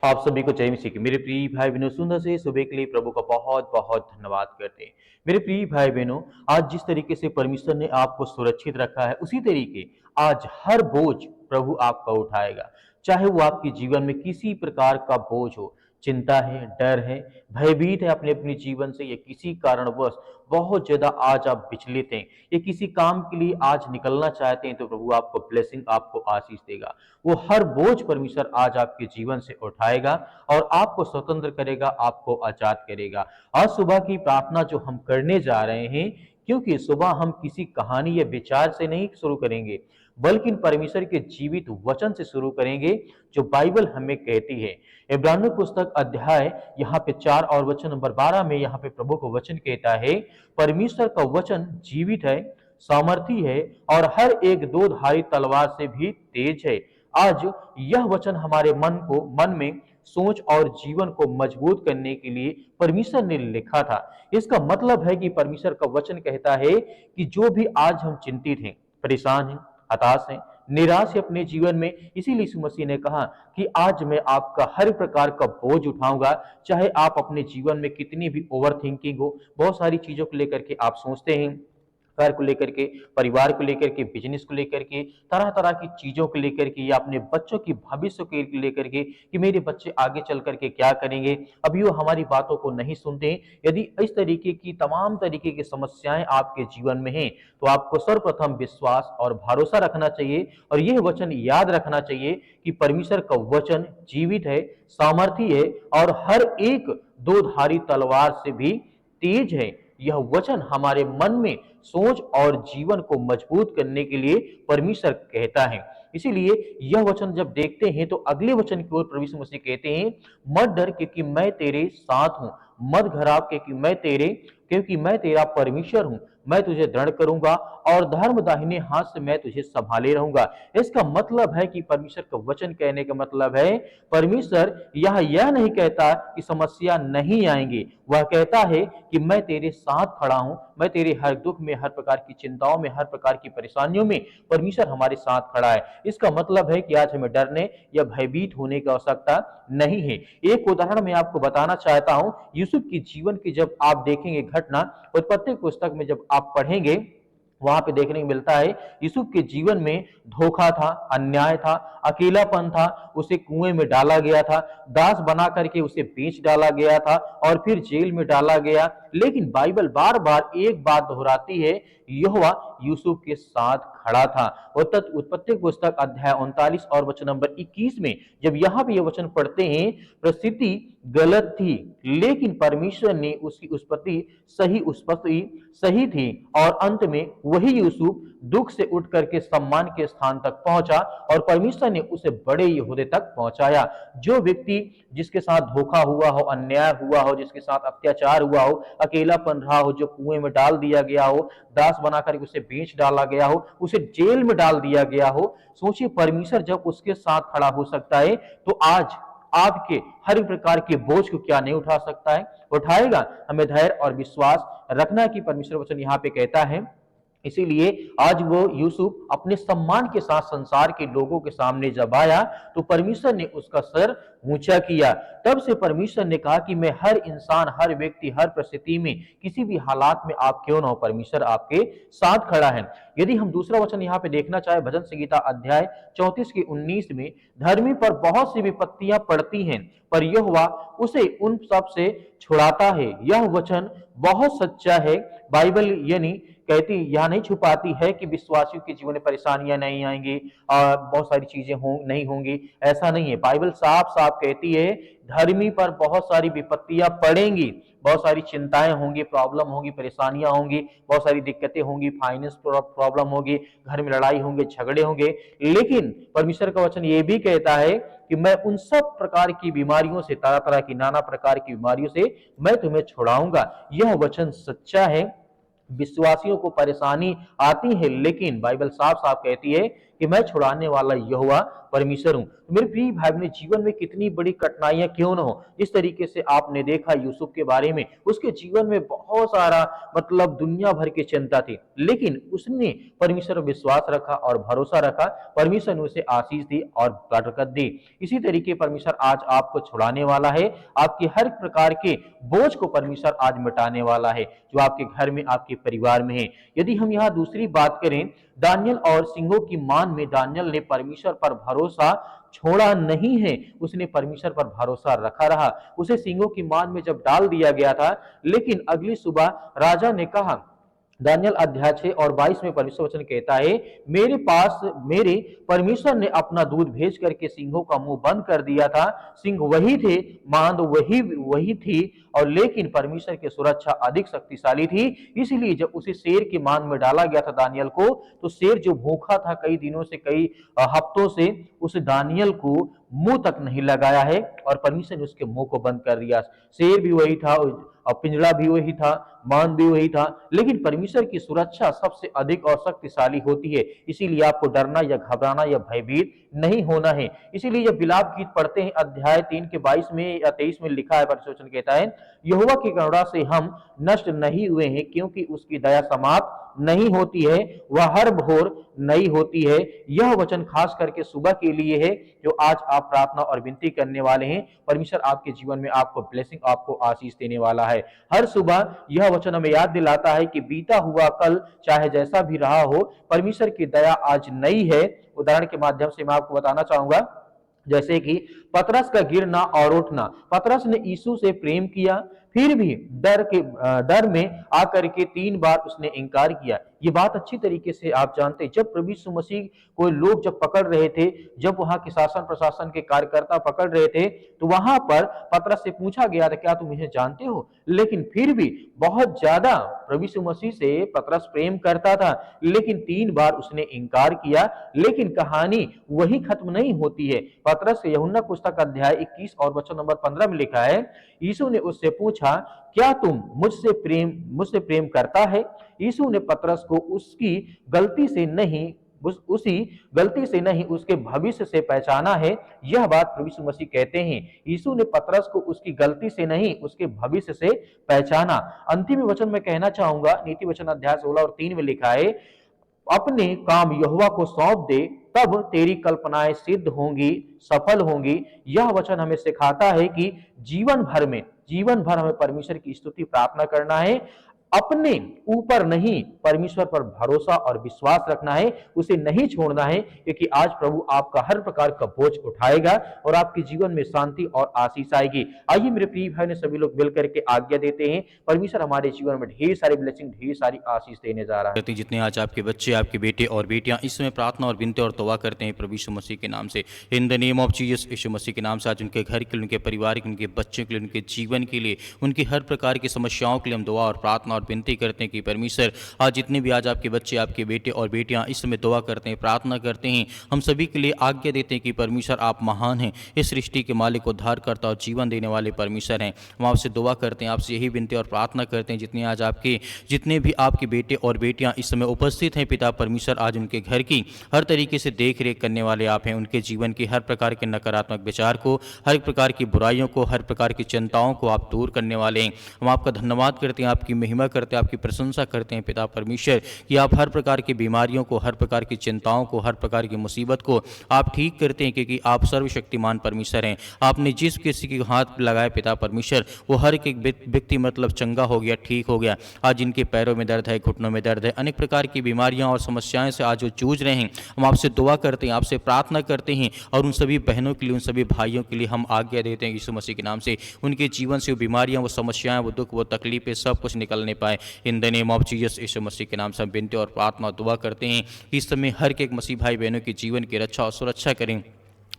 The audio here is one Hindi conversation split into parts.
आप सभी को जय मसीह की। मेरे प्रिय भाई बहनों, सुंदर से सुबह के लिए प्रभु का बहुत बहुत धन्यवाद करते हैं। मेरे प्रिय भाई बहनों, आज जिस तरीके से परमेश्वर ने आपको सुरक्षित रखा है, उसी तरीके आज हर बोझ प्रभु आपका उठाएगा। चाहे वो आपके जीवन में किसी प्रकार का बोझ हो, चिंता है, डर है, भयभीत है अपने अपने जीवन से, या किसी कारणवश बहुत ज्यादा आज आप विचलित हैं, या किसी काम के लिए आज निकलना चाहते हैं, तो प्रभु आपको ब्लेसिंग, आपको आशीष देगा। वो हर बोझ परमेश्वर आज आपके जीवन से उठाएगा और आपको स्वतंत्र करेगा, आपको आजाद करेगा। आज सुबह की प्रार्थना जो हम करने जा रहे हैं, क्योंकि सुबह हम किसी कहानी या विचार से नहीं शुरू करेंगे, बल्कि परमेश्वर के जीवित वचन से शुरू करेंगे, जो बाइबल हमें कहती है। इब्रानियों पुस्तक अध्याय यहाँ पे 4 और वचन नंबर 12 में यहाँ पे प्रभु का वचन कहता है, परमेश्वर का वचन जीवित है, सामर्थी है और हर एक दो धारी तलवार से भी तेज है। आज यह वचन हमारे मन में सोच और जीवन को मजबूत करने के लिए परमेश्वर ने लिखा था। इसका मतलब है कि परमेश्वर का वचन कहता है कि जो भी आज हम चिंतित हैं, परेशान हैं, हताश हैं, निराश है अपने जीवन में, इसीलिए यीशु मसीह ने कहा कि आज मैं आपका हर प्रकार का बोझ उठाऊंगा। चाहे आप अपने जीवन में कितनी भी ओवर थिंकिंग हो, बहुत सारी चीजों को लेकर के आप सोचते हैं, घर को लेकर के, परिवार को लेकर के, बिजनेस को लेकर के, तरह तरह की चीजों को लेकर के, या अपने बच्चों की भविष्य को लेकर के कि मेरे बच्चे आगे चल करके क्या करेंगे, अभी वो हमारी बातों को नहीं सुनते। यदि इस तरीके की तमाम तरीके की समस्याएं आपके जीवन में हैं, तो आपको सर्वप्रथम विश्वास और भरोसा रखना चाहिए और यह वचन याद रखना चाहिए कि परमेश्वर का वचन जीवित है, सामर्थी है और हर एक दो धारी तलवार से भी तेज है। यह वचन हमारे मन में सोच और जीवन को मजबूत करने के लिए परमेश्वर कहता है। इसीलिए यह वचन जब देखते हैं, तो अगले वचन की ओर प्रभु यीशु मसीह कहते हैं, मत डर क्योंकि मैं तेरे साथ हूं, मत घबराओ क्योंकि मैं तेरा परमेश्वर हूं, मैं तुझे दृढ़ करूंगा और धर्म दाहिने हाथ से मैं तुझे संभाले रहूंगा। इसका मतलब है कि परमेश्वर का वचन कहने का मतलब है, परमेश्वर यह नहीं कहता कि समस्या नहीं आएंगी, वह कहता है कि मैं तेरे साथ खड़ा हूं, मैं तेरे हर दुख में, हर प्रकार की चिंताओं में, हर प्रकार की परेशानियों में परमेश्वर हमारे साथ खड़ा है। इसका मतलब है कि आज हमें डरने या भयभीत होने की आवश्यकता नहीं है। एक उदाहरण मैं आपको बताना चाहता हूं, यूसुफ की जीवन की जब आप देखेंगे घटना, उत्पत्ति पुस्तक में जब आप पढ़ेंगे, वहां पे देखने को मिलता है यूसुफ के जीवन में धोखा था, अन्याय था, अकेलापन था, उसे कुएं में डाला गया था, दास बना करके उसे बेच डाला गया था और फिर जेल में डाला गया। लेकिन बाइबल बार बार एक बात दोहराती है, यहोवा यूसुफ के साथ खड़ा था। उत्पत्ति पुस्तक अध्याय 39 और वचन नंबर 21 में जब यहाँ पे ये वचन पढ़ते हैं, परिस्थिति गलत थी लेकिन परमेश्वर ने उसकी उत्पत्ति सही थी और अंत में वही यूसुफ दुख से उठ करके सम्मान के स्थान तक पहुंचा और परमेश्वर ने उसे बड़े यहूदे तक पहुंचाया। जो व्यक्ति जिसके साथ धोखा हुआ हो, अन्याय हुआ हो, जिसके साथ अत्याचार हुआ हो, अकेलापन रहा हो, जो कुएं में डाल दिया गया हो, दास बनाकर उसे बेच डाला गया हो, उसे जेल में डाल दिया गया हो, सोचिए परमेश्वर जब उसके साथ खड़ा हो सकता है, तो आज आपके हर प्रकार के बोझ को क्या नहीं उठा सकता है, उठाएगा। हमें धैर्य और विश्वास रखना कि परमेश्वर वचन यहाँ पे कहता है। इसीलिए आज वो यूसुफ अपने सम्मान के साथ संसार के लोगों के सामने जब आया, तो परमेश्वर ने उसका सर ऊंचा किया। तब से परमेश्वर ने कहा कि मैं हर इंसान, हर व्यक्ति, हर परिस्थिति में, किसी भी हालात में आप क्यों ना हो, परमेश्वर आपके साथ खड़ा है। यदि हम दूसरा वचन यहाँ पे देखना चाहे, भजन संहिता अध्याय 34 के 19 में, धर्मी पर बहुत सी विपत्तियां पड़ती हैं पर यहोवा उसे उन सब से छुड़ाता है। यह वचन बहुत सच्चा है। बाइबल यानी कहती, यह नहीं छुपाती है कि विश्वासियों के जीवन में परेशानियां नहीं आएंगी और बहुत सारी चीजें नहीं होंगी, ऐसा नहीं है। बाइबल साफ साफ कहती है, धर्मी पर बहुत सारी विपत्तियां पड़ेंगी, बहुत सारी चिंताएं होंगी, प्रॉब्लम होंगी, परेशानियां होंगी, बहुत सारी दिक्कतें होंगी, फाइनेंस प्रॉब्लम होगी, घर में लड़ाई होंगे, झगड़े होंगे। लेकिन परमेश्वर का वचन ये भी कहता है कि मैं उन सब प्रकार की बीमारियों से, तरह तरह की नाना प्रकार की बीमारियों से मैं तुम्हें छुड़ाऊंगा। यह वचन सच्चा है। विश्वासियों को परेशानी आती है, लेकिन बाइबल साफ साफ कहती है कि मैं छुड़ाने वाला यहोवा परमेश्वर हूं। तो मेरे प्रिय भाई बहनों, जीवन में कितनी बड़ी कठिनाइयां क्यों ना हो, जिस तरीके से आपने देखा यूसुफ के बारे में, उसके जीवन में बहुत सारा मतलब दुनिया भर की चिंता थी, लेकिन उसने परमेश्वर पर विश्वास रखा और भरोसा रखा। परमेश्वर ने उसे आशीष दी और बरकत दी। इसी तरीके परमेश्वर आज आपको छुड़ाने वाला है। आपके हर प्रकार के बोझ को परमेश्वर आज मिटाने वाला है, जो आपके घर में, आपके परिवार में है। यदि हम यहाँ दूसरी बात करें, दानियल और सिंहों की मान में दानियल ने परमेश्वर पर भरोसा छोड़ा नहीं है, उसने परमेश्वर पर भरोसा रखा रहा। उसे सिंहों की मान में जब डाल दिया गया था, लेकिन अगली सुबह राजा ने कहा, दानियल अध्याय 6 और 22 में परमेश्वर वचन कहता है, मेरे पास मेरे परमेश्वर ने अपना दूध भेज करके सिंहों का मुंह बंद कर दिया था। सिंह वही थे, मांद वही वही थी, और लेकिन परमेश्वर की सुरक्षा अधिक शक्तिशाली थी। इसलिए जब उसे शेर के मान में डाला गया था दानियल को, तो शेर जो भूखा था कई दिनों से, कई हफ्तों से, उस दानियल को मुंह तक नहीं लगाया है, और परमेश्वर ने उसके मुंह को बंद कर दिया। शेर भी वही था और पिंजड़ा भी वही था, मान भी वही था, लेकिन परमेश्वर की सुरक्षा सबसे अधिक और शक्तिशाली होती है। इसीलिए आपको डरना या घबराना या भयभीत नहीं होना है। इसीलिए जब बिलाप गीत पढ़ते हैं, अध्याय 3 के 22 में या 23 में लिखा है, परमेश्वर वचन कहता है, यहोवा की करुणा से हम नष्ट नहीं हुए हैं, क्योंकि उसकी दया समाप्त नहीं होती है, वह हर भोर नई होती है। यह वचन खास करके सुबह के लिए है, जो आज आप प्रार्थना और विनती करने वाले हैं। परमेश्वर आपके जीवन में आपको ब्लेसिंग, आपको आशीष देने वाला है। हर सुबह यह वचन हमें याद दिलाता है कि बीता हुआ कल चाहे जैसा भी रहा हो, परमेश्वर की दया आज नई है। उदाहरण के माध्यम से मैं आपको बताना चाहूंगा, जैसे कि पतरस का गिरना और उठना। पतरस ने यीशु से प्रेम किया, फिर भी डर में आकर के 3 बार उसने इनकार किया। ये बात अच्छी तरीके से आप जानते हैं। जब प्रभु यीशु मसीह को लोग जब पकड़ रहे थे, जब वहां के शासन प्रशासन के कार्यकर्ता पकड़ रहे थे, तो वहां पर पतरस से पूछा गया था, क्या तुम इन्हें जानते हो? लेकिन फिर भी बहुत ज्यादा प्रभु यीशु मसीह से पतरस प्रेम करता था, लेकिन 3 बार उसने इनकार किया। लेकिन कहानी वही खत्म नहीं होती है। पतरस यूहन्ना पुस्तक अध्याय 21 और वचन नंबर 15 में लिखा है, यीशु ने उससे पूछा, क्या तुम मुझसे प्रेम करता है? यीशु ने पतरस को उसी गलती से नहीं उसके भविष्य से पहचाना है। यह बात प्रभु यीशु मसीह कहते हैं, यीशु ने पतरस को उसकी गलती से नहीं उसके भविष्य से पहचाना। अंतिम वचन में कहना चाहूंगा, नीति वचन अध्याय 16 और 3 में लिखा है, अपने काम यहोवा को सौंप दे, तब तेरी कल्पनाएं सिद्ध होंगी, सफल होंगी। यह वचन हमें सिखाता है कि जीवन भर हमें परमेश्वर की स्तुति प्रार्थना करना है, अपने ऊपर नहीं, परमेश्वर पर भरोसा और विश्वास रखना है, उसे नहीं छोड़ना है, क्योंकि आज प्रभु आपका हर प्रकार का बोझ उठाएगा और आपके जीवन में शांति और आशीष आएगी। आइए मेरे प्रिय भाई ने सभी लोग मिलकर के आज्ञा देते हैं। परमेश्वर हमारे जीवन में ढेर सारी ब्लेसिंग, ढेर सारी आशीष देने जा रहा है। जितने आज आपके बच्चे, आपके बेटे और बेटियां इस समय प्रार्थना और विनती और तौबा करते हैं प्रभु यीशु मसीह के नाम से, in the name of Jesus, Yeshu Masih के नाम से, आज उनके घर के लिए, उनके परिवार के, उनके बच्चों के लिए, उनके जीवन के लिए, उनकी हर प्रकार की समस्याओं के लिए हम दुआ और प्रार्थना और विनती करते हैं कि परमेश्वर आज जितने भी आज आपके बच्चे, आपके बेटे और बेटियां इस समय दुआ करते हैं, प्रार्थना करते हैं, हम सभी के लिए आज्ञा देते हैं कि परमेश्वर आप महान हैं, इस सृष्टि के मालिक, उद्धारकर्ता और जीवन देने वाले परमेश्वर हैं। हम आपसे दुआ करते हैं, आपसे यही विनती और प्रार्थना करते हैं, जितने भी आपके बेटे और बेटियां इस समय उपस्थित हैं, पिता परमेश्वर आज उनके घर की हर तरीके से देख रेख करने वाले आप हैं। उनके जीवन की हर प्रकार के नकारात्मक विचार को, हर प्रकार की बुराइयों को, हर प्रकार की चिंताओं को आप दूर करने वाले हैं। हम आपका धन्यवाद करते हैं, आपकी महिमा करते हैं, आपकी प्रशंसा करते हैं पिता परमेश्वर कि आप हर प्रकार की बीमारियों को, हर प्रकार की चिंताओं को, हर प्रकार की मुसीबत को आप ठीक करते हैं, क्योंकि आप सर्वशक्तिमान परमेश्वर हैं। आपने जिस किसी के हाथ लगाया पिता परमेश्वर, वो हर एक व्यक्ति मतलब चंगा हो गया, ठीक हो गया। आज इनके पैरों में दर्द है, घुटनों में दर्द है, अनेक प्रकार की बीमारियां और समस्याएं से आज वो जूझ रहे हैं। हम आपसे दुआ करते हैं, आपसे प्रार्थना करते हैं, और उन सभी बहनों के लिए, उन सभी भाइयों के लिए हम आज्ञा देते हैं यीशु मसीह के नाम से, उनके जीवन से वो बीमारियां, वो समस्याएं, वो दुख, वो तकलीफें सब कुछ निकलने पाए। In the name of Jesus, Yeshu Masih के नाम से हम विनती और प्रार्थना दुआ करते हैं। इस समय हर एक मसीह भाई बहनों के जीवन की रक्षा और सुरक्षा करें।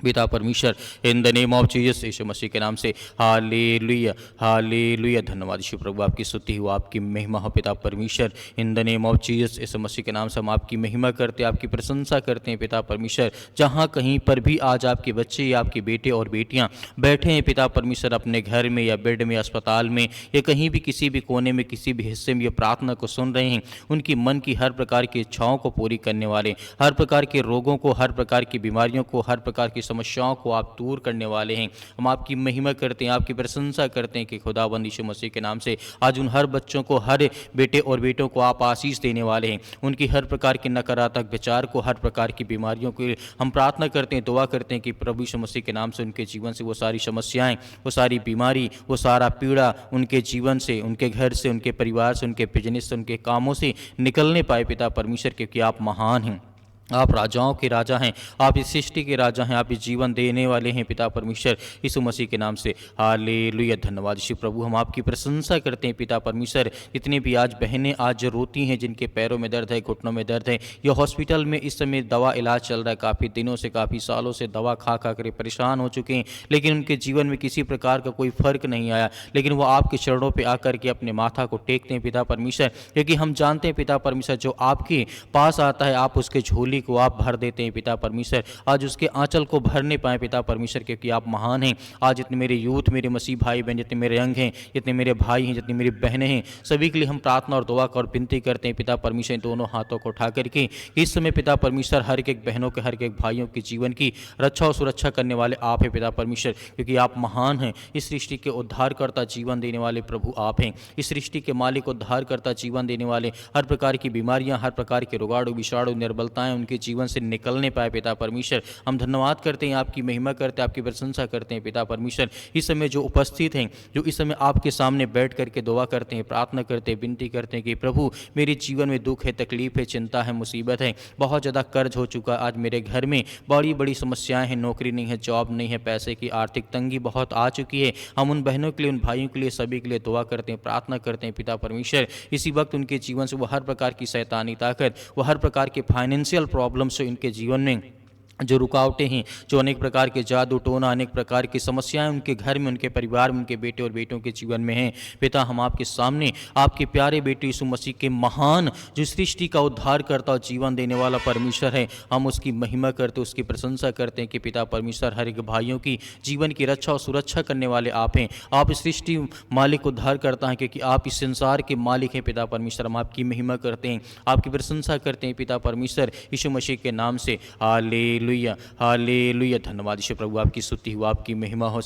पिता परमेश्वर, in the name of Jesus, Yeshu Masih के नाम से हालेलुया, हालेलुया। धन्यवाद यीशु प्रभु, आपकी स्तुति हो, आपकी महिमा हो पिता परमेश्वर। In the name of Jesus, Yeshu Masih के नाम से हम आपकी महिमा करते हैं, आपकी प्रशंसा करते हैं पिता परमेश्वर। जहाँ कहीं पर भी आज आपके बच्चे या आपके बेटे और बेटियाँ बैठे हैं पिता परमेश्वर, अपने घर में या बेड में, अस्पताल में या कहीं भी किसी भी कोने में, किसी भी हिस्से में ये प्रार्थना को सुन रहे हैं, उनकी मन की हर प्रकार की इच्छाओं को पूरी करने वाले, हर प्रकार के रोगों को, हर प्रकार की बीमारियों को, हर प्रकार की समस्याओं को आप दूर करने वाले हैं। हम आपकी महिमा करते हैं, आपकी प्रशंसा करते हैं कि खुदाबंद यीशु मसीह के नाम से आज उन हर बच्चों को, हर बेटे और बेटों को आप आशीष देने वाले हैं। उनकी हर प्रकार के नकारात्मक विचार को, हर प्रकार की बीमारियों के लिए हम प्रार्थना करते हैं, दुआ करते हैं कि प्रभु यीशु मसीह के नाम से उनके जीवन से वो सारी समस्याएं, वो सारी बीमारी, वो सारा पीड़ा उनके जीवन से, उनके घर से, उनके परिवार से, उनके बिजनेस से, उनके कामों से निकलने पाए पिता परमेश्वर, क्योंकि आप महान हैं, आप राजाओं के राजा हैं, आप इस सृष्टि के राजा हैं, आप इस जीवन देने वाले हैं पिता परमेश्वर, यीशु मसीह के नाम से हालेलुया। धन्यवाद यीशु प्रभु, हम आपकी प्रशंसा करते हैं पिता परमेश्वर। जितने भी आज बहनें आज रोती हैं, जिनके पैरों में दर्द है, घुटनों में दर्द है, या हॉस्पिटल में इस समय दवा इलाज चल रहा है, काफ़ी दिनों से, काफ़ी सालों से दवा खा खा कर परेशान हो चुके हैं, लेकिन उनके जीवन में किसी प्रकार का कोई फर्क नहीं आया, लेकिन वो आपके चरणों पर आकर के अपने माथा को टेकते हैं पिता परमेश्वर, क्योंकि हम जानते हैं पिता परमेश्वर, जो आपके पास आता है आप उसके झोली को आप भर देते हैं पिता परमेश्वर। आज उसके आंचल को भरने पाए पिता परमेश्वर, क्योंकि आप महान हैं। आज जितने मेरे यूथ, मेरे मसीह भाई बहन, जितने मेरे अंग हैं, जितने मेरे भाई हैं, जितनी मेरी बहनें हैं, सभी के लिए हम प्रार्थना और दुआ और विनती करते हैं पिता परमेश्वर, दोनों हाथों को उठा करके इस समय पिता परमेश्वर हर एक बहनों के, हर एक भाइयों के जीवन की रक्षा और सुरक्षा करने वाले आप हैं पिता परमेश्वर, क्योंकि आप महान हैं। इस सृष्टि के उद्धारकर्ता, जीवन देने वाले प्रभु आप हैं। इस सृष्टि के मालिक, उद्धारकर्ता, जीवन देने वाले, हर प्रकार की बीमारियां, हर प्रकार के रोगाणु, विषाणु, निर्बलताएं उनके जीवन से निकलने पाए पिता परमेश्वर। हम धन्यवाद करते हैं, आपकी महिमा करते हैं, आपकी प्रशंसा करते हैं पिता परमेश्वर। इस समय जो उपस्थित हैं, जो इस समय आपके सामने बैठ करके दुआ करते हैं, प्रार्थना करते हैं, विनती करते हैं कि प्रभु मेरे जीवन में दुख है, तकलीफ है, चिंता है, मुसीबत है, बहुत ज़्यादा कर्ज हो चुका, आज मेरे घर में बड़ी बड़ी समस्याएं हैं, नौकरी नहीं है, जॉब नहीं है, पैसे की आर्थिक तंगी बहुत आ चुकी है। हम उन बहनों के लिए, उन भाइयों के लिए, सभी के लिए दुआ करते हैं, प्रार्थना करते हैं पिता परमेश्वर। इसी वक्त उनके जीवन से वो हर प्रकार की शैतानी ताकत, वो हर प्रकार के फाइनेंशियल प्रॉब्लम से उनके जीवन में जो रुकावटें हैं, जो अनेक प्रकार के जादू टोना, अनेक प्रकार की समस्याएं उनके घर में, उनके परिवार में, उनके बेटे और बेटों के जीवन में हैं, पिता हम आपके सामने आपके प्यारे बेटे यीशु मसीह के महान, जो सृष्टि का उद्धार करता और जीवन देने वाला परमेश्वर है, हम उसकी महिमा करते, उसकी प्रशंसा करते हैं कि पिता परमेश्वर हर एक भाइयों की जीवन की रक्षा और सुरक्षा करने वाले आप हैं। आप इस सृष्टि मालिक, उद्धार करता है, क्योंकि आप इस संसार के मालिक हैं पिता परमेश्वर। हम आपकी महिमा करते हैं, आपकी प्रशंसा करते हैं पिता परमेश्वर, यीशु मसीह के नाम से हालेलुया, हालेलुया। धन्यवाद यीशु प्रभु, आपकी स्तुति हो, आपकी महिमा हो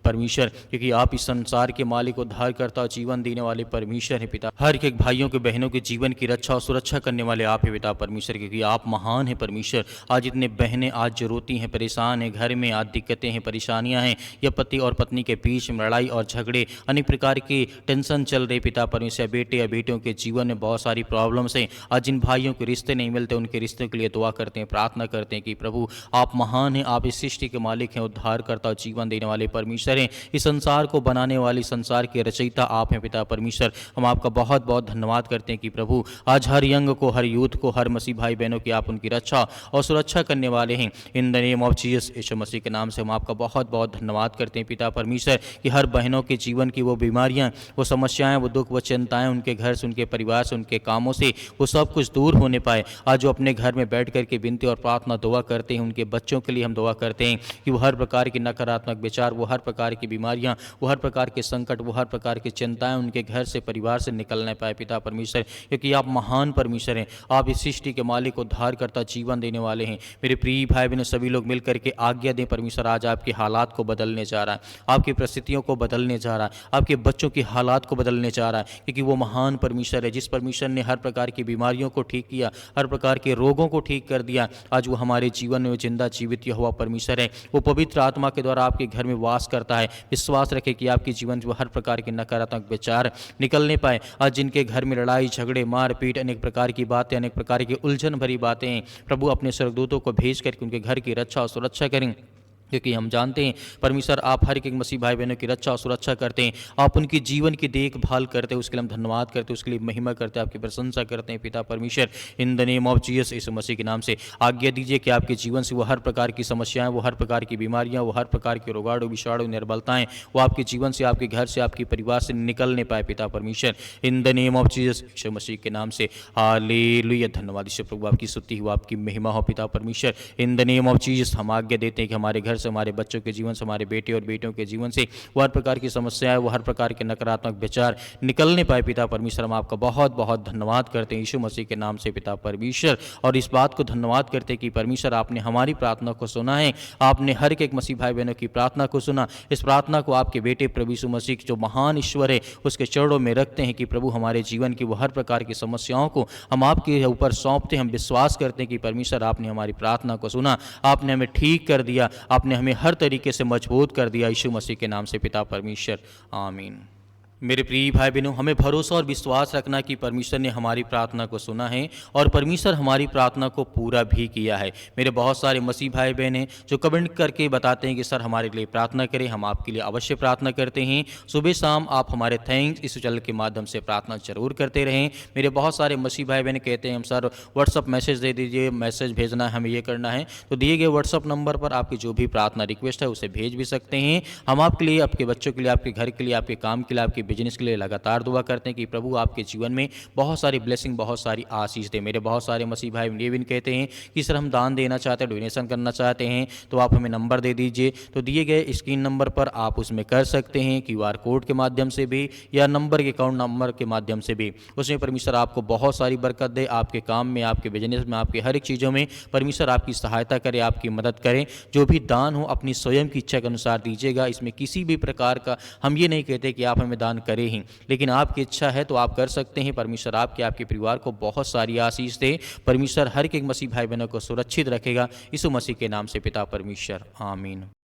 परमेश्वर, क्योंकि आप इस संसार के मालिक, उद्धार करता और जीवन देने वाले परमेश्वर हैं पिता। हर एक भाइयों के, बहनों के जीवन की रक्षा और सुरक्षा करने वाले आप हैं पिता परमेश्वर, क्योंकि आप महान हैं परमेश्वर। आज इतने बहनें आज रोती हैं, परेशान हैं, घर में आज दिक्कतें हैं, परेशानियां हैं, या पति और पत्नी के बीच में लड़ाई और झगड़े, अनेक प्रकार की टेंशन चल रही पिता परमेश्वर। बेटे या बेटियों के जीवन में बहुत सारी प्रॉब्लम्स हैं। आज जिन भाइयों के रिश्ते नहीं मिलते, उनके रिश्तों के लिए दुआ करते हैं, प्रार्थना करते हैं कि प्रभु आप महान हैं, आप इस सृष्टि के मालिक हैं, उद्धार करता और जीवन देने वाले परमेश्वर हैं। इस संसार को बनाने वाली, संसार के रचयिता आप हैं पिता परमेश्वर। हम आपका बहुत बहुत धन्यवाद करते हैं कि प्रभु आज हर यंग को, हर यूथ को, हर मसीह भाई बहनों की आप उनकी रक्षा और सुरक्षा करने वाले हैं। In the name of Jesus, Yeshu Masih के नाम से हम आपका बहुत बहुत धन्यवाद करते हैं पिता परमेश्वर, कि हर बहनों के जीवन की वो बीमारियां, वो समस्याएं, वो दुख, वो चिंताएं उनके घर से, उनके परिवार से, उनके कामों से, वो सब कुछ दूर होने पाए। आज जो अपने घर में बैठ करके विनती और प्रार्थना दुआ करते हैं, उनके बच्चों के लिए हम दुआ करते हैं कि वो हर प्रकार के नकारात्मक विचार, वो हर प्रकार की बीमारियां, वो हर प्रकार के संकट, वो हर प्रकार की चिंताएं उनके घर से, परिवार से निकलने पाए पिता परमेश्वर, क्योंकि आप महान परमेश्वर हैं। आप इस सृष्टि के मालिक, उद्धार करता, जीवन देने वाले हैं। मेरे प्रिय भाई बहनों, सभी लोग मिल करके आज्ञा दें परमेश्वर, आज आपके हालात को बदलने जा रहा है, आपकी परिस्थितियों को बदलने जा रहा है, आपके बच्चों की हालात को बदलने जा रहा है, क्योंकि वो महान परमेश्वर है। जिस परमेश्वर ने हर प्रकार की बीमारियों को ठीक किया, हर प्रकार के रोगों को ठीक कर दिया, आज वो हमारे जीवन में जिंदा जीवित हुआ परमेश्वर है। वो पवित्र आत्मा के द्वारा आपके घर में वास करता है। विश्वास रखें कि आपके जीवन से हर प्रकार के नकारात्मक विचार निकलने पाए। आज जिनके घर में लड़ाई झगड़े, मारपीट, अनेक प्रकार की बातें, अनेक प्रकार की उलझन भरी बातें हैं, प्रभु अपने स्वर्गदूतों को भेज करके उनके घर की रक्षा और सुरक्षा करें। क्योंकि हम जानते हैं परमेश्वर आप हर एक मसीह भाई बहनों की रक्षा और सुरक्षा करते हैं, आप उनकी जीवन की देखभाल करते हैं, उसके लिए हम धन्यवाद करते हैं, उसके लिए महिमा करते हैं, आपकी प्रशंसा करते हैं पिता परमेश्वर। In the name of Jesus Yeshu Masih के नाम से आज्ञा दीजिए कि आपके जीवन से वो हर प्रकार की समस्याएं, वो हर प्रकार की बीमारियां, वो हर प्रकार के रोगाणु विषाणु निर्बलताएं, वो आपके जीवन से, आपके घर से, आपके परिवार से निकलने पाए पिता परमेश्वर। In the name of Jesus Yeshu Masih के नाम से हालेलुया। धन्यवाद ईश्वर प्रभु, आपकी स्तुति हो, आपकी महिमा हो पिता परमेश्वर। In the name of Jesus हम आज्ञा देते हैं कि हमारे घर से, हमारे बच्चों के जीवन से, हमारे बेटे और बेटियों के जीवन से वो हर प्रकार की समस्याएं, वो हर प्रकार के नकारात्मक विचार निकलने पाए पिता परमेश्वर। हम आपका बहुत बहुत धन्यवाद करते हैं यीशु मसीह के नाम से पिता परमेश्वर। और इस बात को धन्यवाद करते हैं कि परमेश्वर आपने हमारी प्रार्थना को सुना है, आपने हर एक मसीह भाई बहनों की प्रार्थना को सुना। इस प्रार्थना को आपके बेटे प्रभु यीशु मसीह जो महान ईश्वर है उसके चरणों में रखते हैं कि प्रभु हमारे जीवन की वो हर प्रकार की समस्याओं को हम आपके ऊपर सौंपते हैं। हम विश्वास करते हैं कि परमेश्वर आपने हमारी प्रार्थना को सुना, आपने हमें ठीक कर दिया, आपने हमें हर तरीके से मजबूत कर दिया यीशु मसीह के नाम से पिता परमेश्वर, आमीन। मेरे प्रिय भाई बहनों, हमें भरोसा और विश्वास रखना कि परमेश्वर ने हमारी प्रार्थना को सुना है और परमेश्वर हमारी प्रार्थना को पूरा भी किया है। मेरे बहुत सारे मसीह भाई बहन हैं जो कमेंट करके बताते हैं कि सर हमारे लिए प्रार्थना करें, हम आपके लिए अवश्य प्रार्थना करते हैं। सुबह शाम आप हमारे थैंक्स इस चैनल के माध्यम से प्रार्थना जरूर करते रहें। मेरे बहुत सारे मसीह भाई बहन कहते हैं हम सर व्हाट्सअप मैसेज दे दीजिए, मैसेज भेजना है, हमें ये करना है। तो दिए गए व्हाट्सअप नंबर पर आपकी जो भी प्रार्थना रिक्वेस्ट है उसे भेज भी सकते हैं। हम आपके लिए, आपके बच्चों के लिए, आपके घर के लिए, आपके काम के लिए, आपके बिजनेस के लिए लगातार दुआ करते हैं कि प्रभु आपके जीवन में बहुत सारी ब्लेसिंग, बहुत सारी आशीष दे। मेरे बहुत सारे मसीह भाई ये भी कहते हैं कि सर हम दान देना चाहते हैं, डोनेशन करना चाहते हैं, तो आप हमें नंबर दे दीजिए। तो दिए गए स्क्रीन नंबर पर आप उसमें कर सकते हैं, QR कोड के माध्यम से भी या नंबर के अकाउंट नंबर के माध्यम से भी। उसमें परमेश्वर आपको बहुत सारी बरकत दे, आपके काम में, आपके बिजनेस में, आपके हर एक चीज़ों में परमेश्वर आपकी सहायता करे, आपकी मदद करें। जो भी दान हो अपनी स्वयं की इच्छा के अनुसार दीजिएगा। इसमें किसी भी प्रकार का हम ये नहीं कहते कि आप हमें दान करें ही, लेकिन आपकी इच्छा है तो आप कर सकते हैं। परमेश्वर आपके, आपके परिवार को बहुत सारी आशीष दे। परमेश्वर हर एक मसीह भाई बहनों को सुरक्षित रखेगा यीशु मसीह के नाम से पिता परमेश्वर, आमीन।